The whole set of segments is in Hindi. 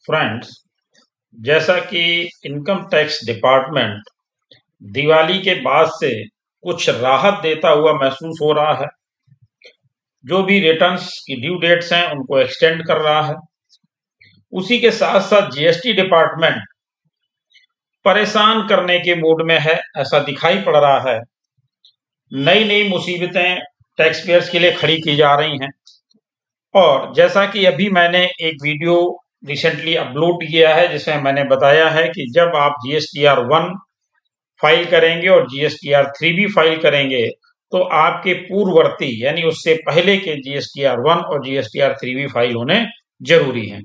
फ्रेंड्स, जैसा कि इनकम टैक्स डिपार्टमेंट दिवाली के बाद से कुछ राहत देता हुआ महसूस हो रहा है। जो भी रिटर्न्स की ड्यू डेट्स हैं उनको एक्सटेंड कर रहा है। उसी के साथ साथ जीएसटी डिपार्टमेंट परेशान करने के मूड में है, ऐसा दिखाई पड़ रहा है। नई नई मुसीबतें टैक्स पेयर्स के लिए खड़ी की जा रही हैं। और जैसा कि अभी मैंने एक वीडियो रिसेंटली अपलोड किया है जिसमें मैंने बताया है कि जब आप जीएसटीआर 1 फाइल करेंगे और जीएसटीआर 3 भी फाइल करेंगे तो आपके पूर्ववर्ती यानी उससे पहले के जीएसटीआर 1 और जीएसटीआर 3 भी फाइल होने जरूरी हैं।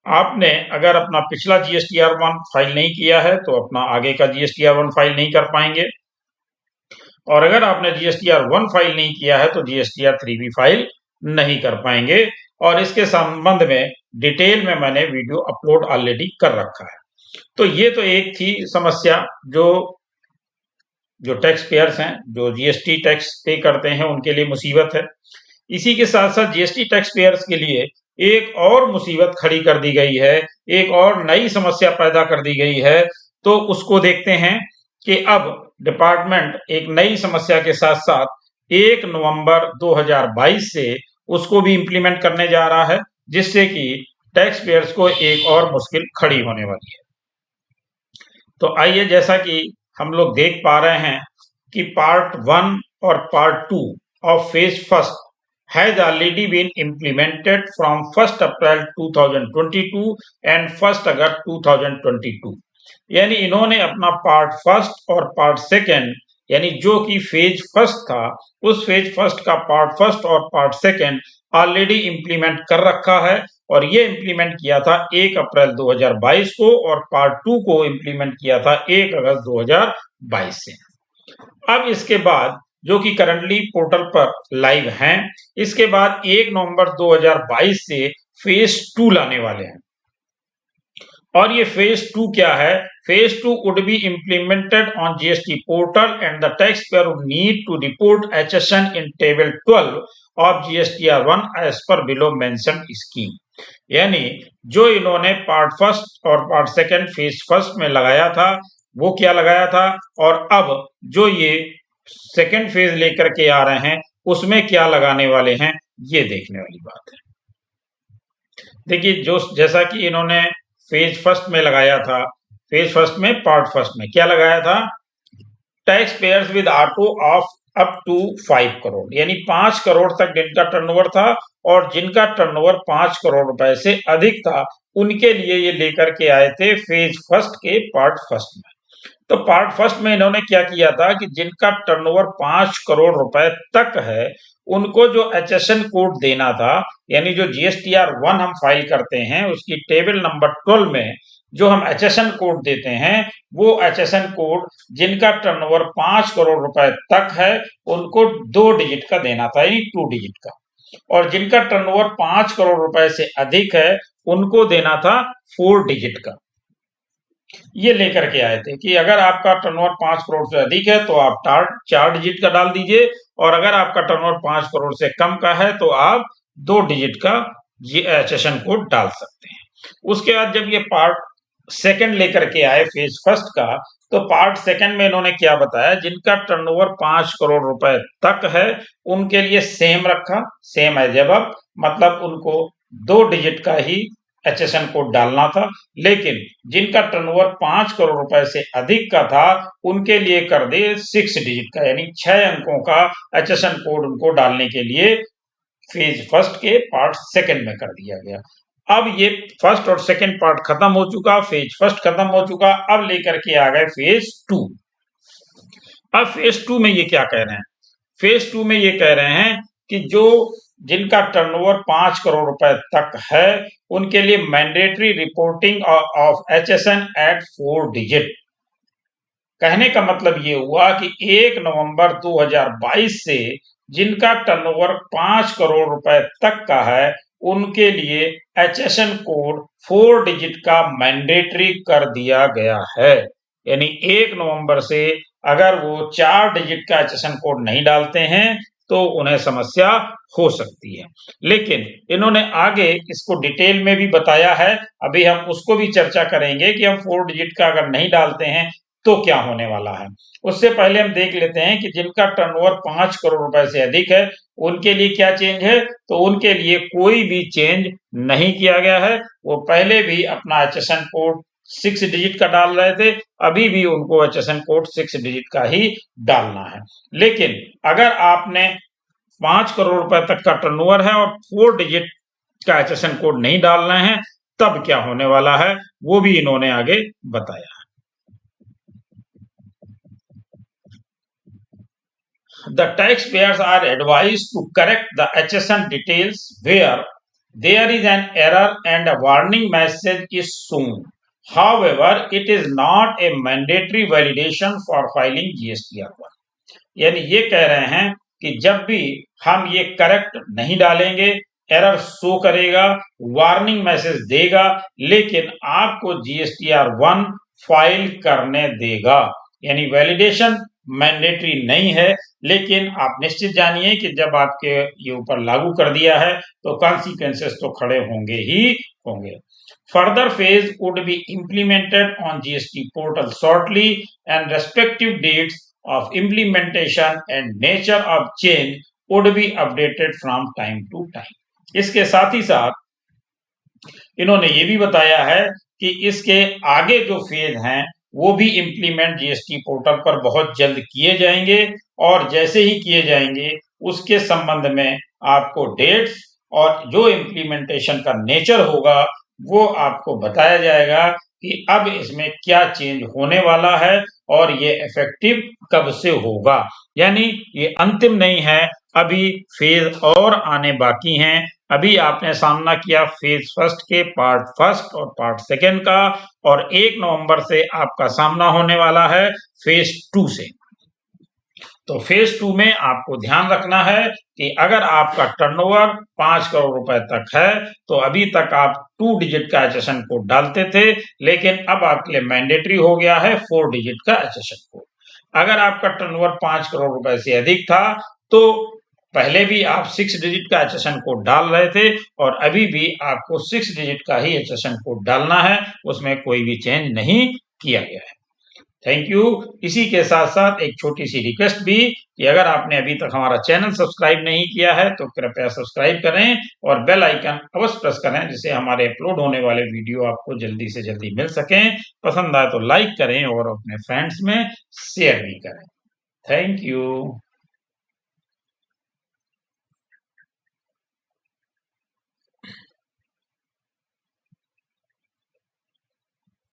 आपने अगर अपना पिछला जीएसटीआर 1 फाइल नहीं किया है तो अपना आगे का जीएसटीआर 1 फाइल नहीं कर पाएंगे, और अगर आपने जीएसटीआर 1 फाइल नहीं किया है तो जीएसटीआर 3 भी फाइल नहीं कर पाएंगे। और इसके संबंध में डिटेल में मैंने वीडियो अपलोड ऑलरेडी कर रखा है। तो ये तो एक थी समस्या जो टैक्स पेयर्स हैं, जो जीएसटी टैक्स पे करते हैं, उनके लिए मुसीबत है। इसी के साथ साथ जीएसटी टैक्स पेयर्स के लिए एक और मुसीबत खड़ी कर दी गई है, एक और नई समस्या पैदा कर दी गई है। तो उसको देखते हैं कि अब डिपार्टमेंट एक नई समस्या के साथ साथ 1 नवंबर 2022 से उसको भी इंप्लीमेंट करने जा रहा है, जिससे कि टैक्स पेयर्स को एक और मुश्किल खड़ी होने वाली है। तो आइए, जैसा कि हम लोग देख पा रहे हैं कि पार्ट 1 और part 2 of phase first has already been implemented from 1st April 2022 and 1st August 2022। यानी इन्होंने अपना पार्ट फर्स्ट और पार्ट सेकेंड यानी जो कि फेज फर्स्ट था, उस फेज फर्स्ट का पार्ट फर्स्ट और पार्ट सेकेंड ऑलरेडी इंप्लीमेंट कर रखा है। और ये इंप्लीमेंट किया था 1 अप्रैल 2022 को, और पार्ट 2 को इंप्लीमेंट किया था 1 अगस्त 2022 से। अब इसके बाद जो कि करंटली पोर्टल पर लाइव हैं, इसके बाद 1 नवंबर 2022 से फेज 2 लाने वाले हैं। और ये फेज 2 क्या है? Phase 2 would be implemented on GST portal and the taxpayer would need to report HSN in table 12 of GSTR 1 as per below mentioned scheme। यानी जो इन्होंने पार्ट फर्स्ट और पार्ट सेकेंड फेज फर्स्ट में लगाया था वो क्या लगाया था, और अब जो ये सेकेंड फेज लेकर के आ रहे हैं उसमें क्या लगाने वाले हैं, ये देखने वाली बात है। देखिए, जो जैसा कि इन्होंने फेज फर्स्ट में लगाया था, फेज फर्स्ट में पार्ट फर्स्ट में क्या लगाया था, tax payers with auto of up to 5 crore, यानी 5 करोड़ तक जिनका टर्नओवर था और जिनका टर्नओवर 5 करोड़ रुपए से अधिक था उनके लिए ये लेकर के आए थे फेज फर्स्ट के पार्ट फर्स्ट में। तो पार्ट फर्स्ट में इन्होंने क्या किया था कि जिनका टर्नओवर 5 करोड़ रुपए तक है उनको जो एचएसएन कोड देना था, यानी जो जीएसटीआर 1 हम फाइल करते हैं उसकी टेबल नंबर 12 में जो हम एचएसएन कोड देते हैं, वो एचएसएन कोड जिनका टर्नओवर 5 करोड़ रुपए तक है उनको 2 डिजिट का देना था, यानी 2 डिजिट का, और जिनका टर्नओवर 5 करोड़ रुपए से अधिक है उनको देना था 4 डिजिट का। ये लेकर के आए थे कि अगर आपका टर्नओवर 5 करोड़ से अधिक है तो आप 4 डिजिट का डाल दीजिए, और अगर आपका टर्नओवर 5 करोड़ से कम का है तो आप 2 डिजिट का एचएसएन कोड डाल सकते हैं। उसके बाद जब ये पार्ट सेकंड लेकर के आए फेज फर्स्ट का, तो पार्ट सेकंड में इन्होंने क्या बताया, जिनका टर्नओवर 5 करोड़ रुपए तक है उनके लिए सेम रखा, सेम एज एबव, मतलब उनको 2 डिजिट का ही एचएसएन कोड डालना था। लेकिन जिनका टर्नओवर 5 करोड़ रुपए से अधिक का था उनके लिए कर दे 6 डिजिट का, यानी 6 अंकों का एचएसएन कोड उनको डालने के लिए फेज फर्स्ट के पार्ट सेकंड में कर दिया गया। अब ये फर्स्ट और सेकंड पार्ट खत्म हो चुका, फेज फर्स्ट खत्म हो चुका, अब लेकर के आ गए फेज 2। अब फेज 2 में ये क्या कह रहे हैं, फेज 2 में ये कह रहे हैं कि जो जिनका टर्नओवर 5 करोड़ रुपए तक है उनके लिए mandatory reporting of HSN at 4 digit. कहने का मतलब ये हुआ कि 1 नवंबर 2022 से जिनका टर्नओवर 5 करोड़ रुपए तक का है उनके लिए एचएसएन कोड 4 डिजिट का मैंडेटरी कर दिया गया है। यानी 1 नवंबर से अगर वो 4 डिजिट का एचएसएन कोड नहीं डालते हैं तो उन्हें समस्या हो सकती है। लेकिन इन्होंने आगे इसको डिटेल में भी बताया है, अभी हम उसको भी चर्चा करेंगे कि हम 4 डिजिट का अगर नहीं डालते हैं तो क्या होने वाला है। उससे पहले हम देख लेते हैं कि जिनका टर्नओवर 5 करोड़ रुपए से अधिक है उनके लिए क्या चेंज है। तो उनके लिए कोई भी चेंज नहीं किया गया है। वो पहले भी अपना HSN कोड 6 डिजिट का डाल रहे थे, अभी भी उनको HSN कोड 6 डिजिट का ही डालना है। लेकिन अगर आपने 5 करोड़ रुपए तक का टर्नओवर है और 4 डिजिट का HSN कोड नहीं डालना है, तब क्या होने वाला है वो भी इन्होंने आगे बताया। The taxpayers are advised to correct the HSN details where there is an error and a warning message is shown. However, it is not a mandatory validation for filing GSTR1. यानी ये कह रहे हैं कि जब भी हम ये करेक्ट नहीं डालेंगे, एरर शो करेगा, वार्निंग मैसेज देगा, लेकिन आपको GSTR1 फाइल करने देगा। यानी वैलिडेशन मैंडेटरी नहीं है, लेकिन आप निश्चित जानिए कि जब आपके ये ऊपर लागू कर दिया है तो कॉन्सिक्वेंसेस तो खड़े होंगे ही होंगे। Further phase would be implemented on GST portal shortly, and respective dates of implementation and nature of change would be updated from time to time. इसके साथ ही साथ इन्होंने ये भी बताया है कि इसके आगे जो फेज हैं वो भी इम्प्लीमेंट GST पोर्टल पर बहुत जल्द किए जाएंगे, और जैसे ही किए जाएंगे उसके संबंध में आपको डेट्स और जो इम्प्लीमेंटेशन का नेचर होगा वो आपको बताया जाएगा कि अब इसमें क्या चेंज होने वाला है और ये इफेक्टिव कब से होगा। यानी ये अंतिम नहीं है, अभी फेज और आने बाकी हैं। अभी आपने सामना किया फेज फर्स्ट के पार्ट फर्स्ट और पार्ट सेकेंड का, और 1 नवंबर से आपका सामना होने वाला है फेज 2 से। तो फेज 2 में आपको ध्यान रखना है कि अगर आपका टर्नओवर 5 करोड़ रुपए तक है तो अभी तक आप 2 डिजिट का HSN कोड डालते थे, लेकिन अब आपके लिए मैंडेटरी हो गया है 4 डिजिट का HSN कोड। अगर आपका टर्नओवर 5 करोड़ रुपए से अधिक था तो पहले भी आप 6 डिजिट का HSN कोड डाल रहे थे, और अभी भी आपको 6 डिजिट का ही HSN कोड डालना है, उसमें कोई भी चेंज नहीं किया गया है। Thank you. इसी के साथ साथ एक छोटी सी रिक्वेस्ट भी कि अगर आपने अभी तक हमारा चैनल सब्सक्राइब नहीं किया है तो कृपया सब्सक्राइब करें और बेल आइकन अवश्य प्रेस करें, जिससे हमारे अपलोड होने वाले वीडियो आपको जल्दी से जल्दी मिल सकें। पसंद आए तो लाइक करें और अपने फ्रेंड्स में शेयर भी करें। Thank you.